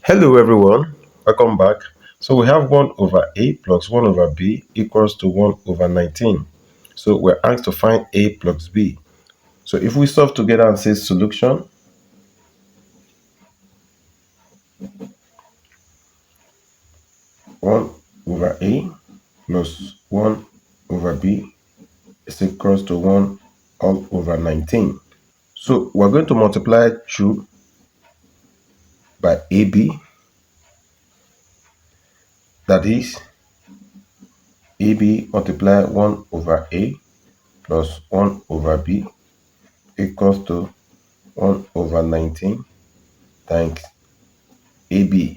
Hello everyone, welcome back. So we have 1 over a plus 1 over b equals to 1 over 19. So we're asked to find a plus b. So if we solve together and say solution, one over a plus 1 over b is equals to 1 all over 19. So we're going to multiply through by ab, that is ab multiply 1 over a plus 1 over b equals to 1 over 19 times AB.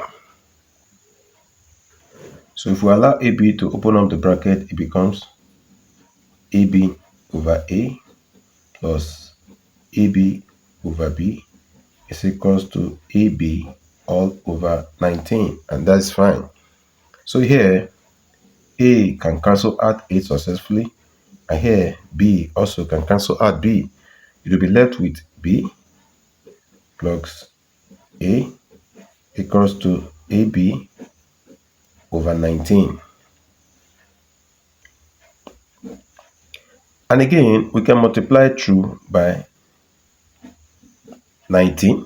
So if we allow AB to open up the bracket, it becomes AB over A plus AB over B is equals to AB all over 19, and that's fine. So here A can cancel out A successfully, and here B also can cancel out B. It will be left with B plus A equals to AB over 19. And again, we can multiply through by 19.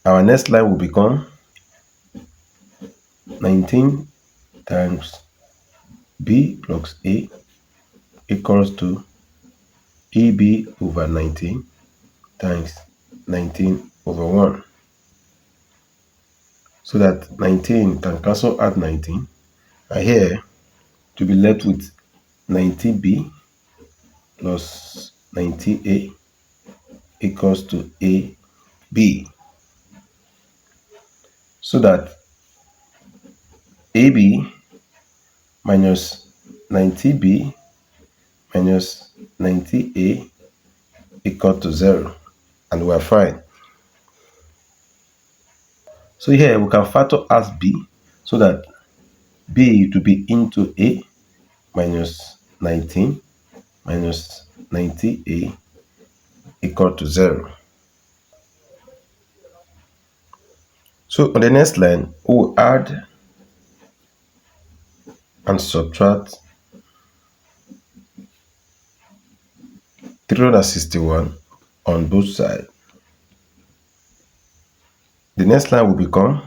Our next line will become 19 times b plus a equals to ab over 19 times 19 over 1. So that 19 can cancel out 19. And here, to be left with 90b plus 90a equals to ab. So that AB minus 90b minus 90a equal to 0, and we are fine. So here we can factor as b, so that b to be into a minus 19 minus 90a equal to 0. So on the next line, we will add and subtract 361 on both sides. The next line will become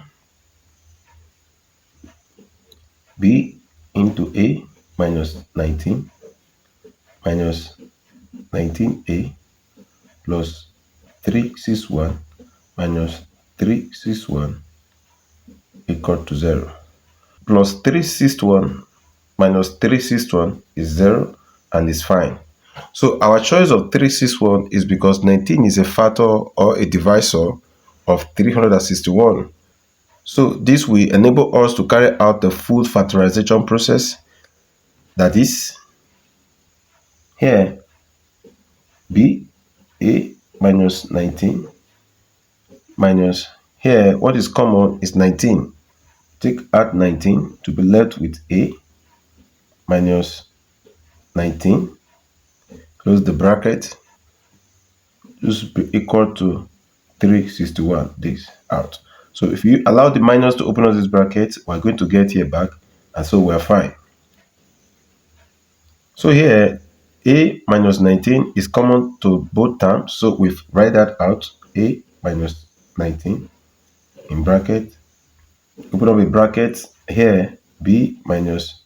b into a minus 19 minus 19a plus 361 minus 361 equal to 0. Plus 361 minus 361 is 0 and is fine. So our choice of 361 is because 19 is a factor or a divisor of 361. So this will enable us to carry out the full factorization process. That is, here b a minus 19 minus, here what is common is 19. Take out 19 to be left with a minus 19, close the bracket, this will be equal to 361, this out. So if you allow the minus to open up this bracket, we're going to get here back, and so we're fine. So here a minus 19 is common to both terms, so we write that out, a minus 19 in bracket, open up a bracket, here b minus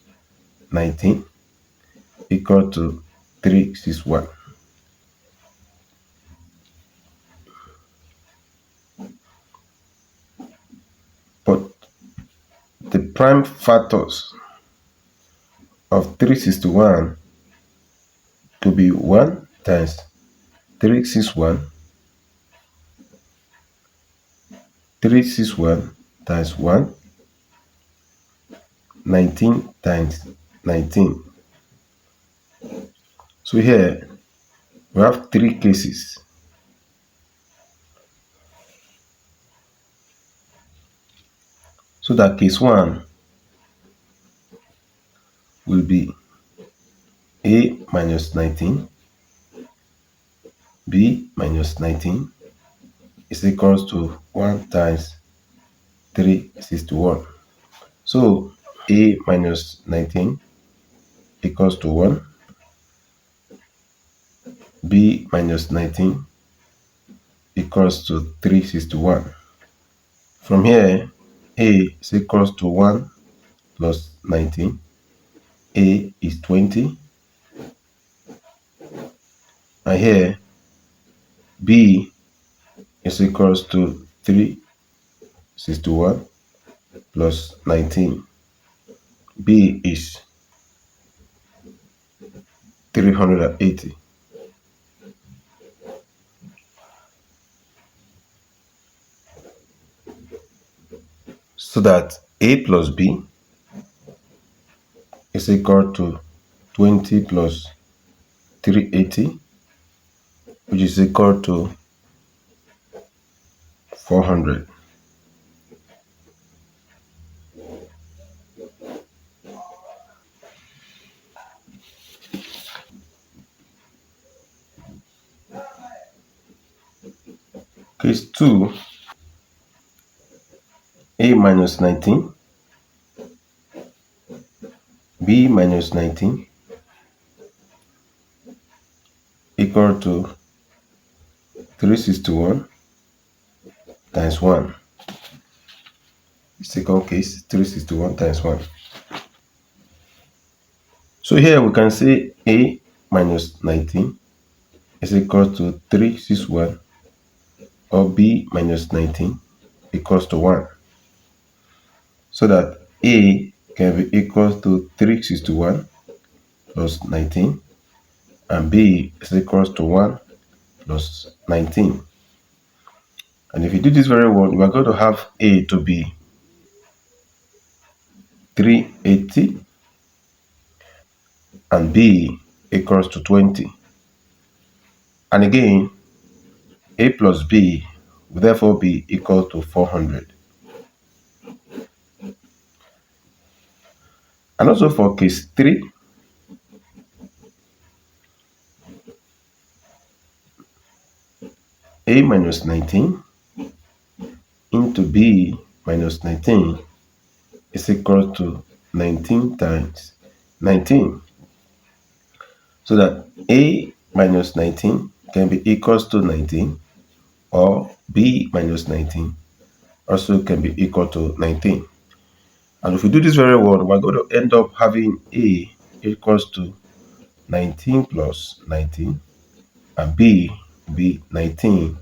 19 equal to 361. But the prime factors of 361 to be 1 times 361, 361 times 1, 19 times 19. So here we have 3 cases. So that case 1 will be a minus 19, b minus 19 is equals to 1 times 361. So a minus 19 equals to 1. B minus 19 equals to 361. From here, a is equals to 1 plus 19. A is 20. And here, B is equals to 361 plus 19. B is 380. So that A plus B is equal to 20 plus 380, which is equal to 400. Case 2, A minus 19, B minus 19 equal to 361 times 1. Second case, 361 times 1. So here we can say A minus 19 is equal to 361, or B minus 19 equals to 1. So that A can be equal to 361 plus 19, and B is equals to 1 plus 19. And if you do this very well, we are going to have A to be 380 and B equals to 20. And again, A plus B will therefore be equal to 400. And also for case 3, A minus 19 into B minus 19 is equal to 19 times 19. So that A minus 19 can be equals to 19, or B minus 19 also can be equal to 19. And if we do this very well, we're going to end up having A equals to 19 plus 19, and B will be 19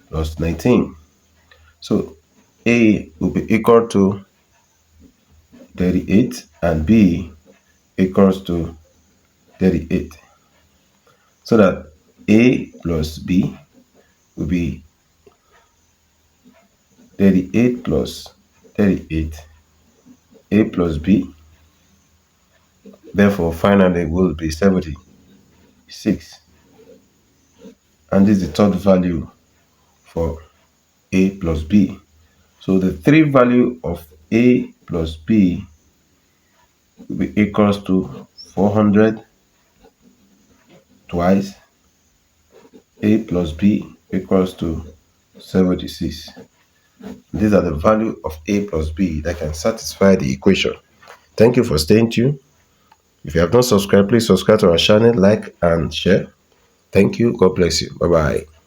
plus 19. So A will be equal to 38 and B equals to 38. So that A plus B will be 38 plus 38. A plus B, therefore finally will be 76. And this is the third value for A plus B. So the three value of A plus B will be equals to 400 twice. A plus B equals to 76. These are the value of A plus B that can satisfy the equation. Thank you for staying tuned. If you have not subscribed, please subscribe to our channel, like and share. Thank you. God bless you. Bye-bye.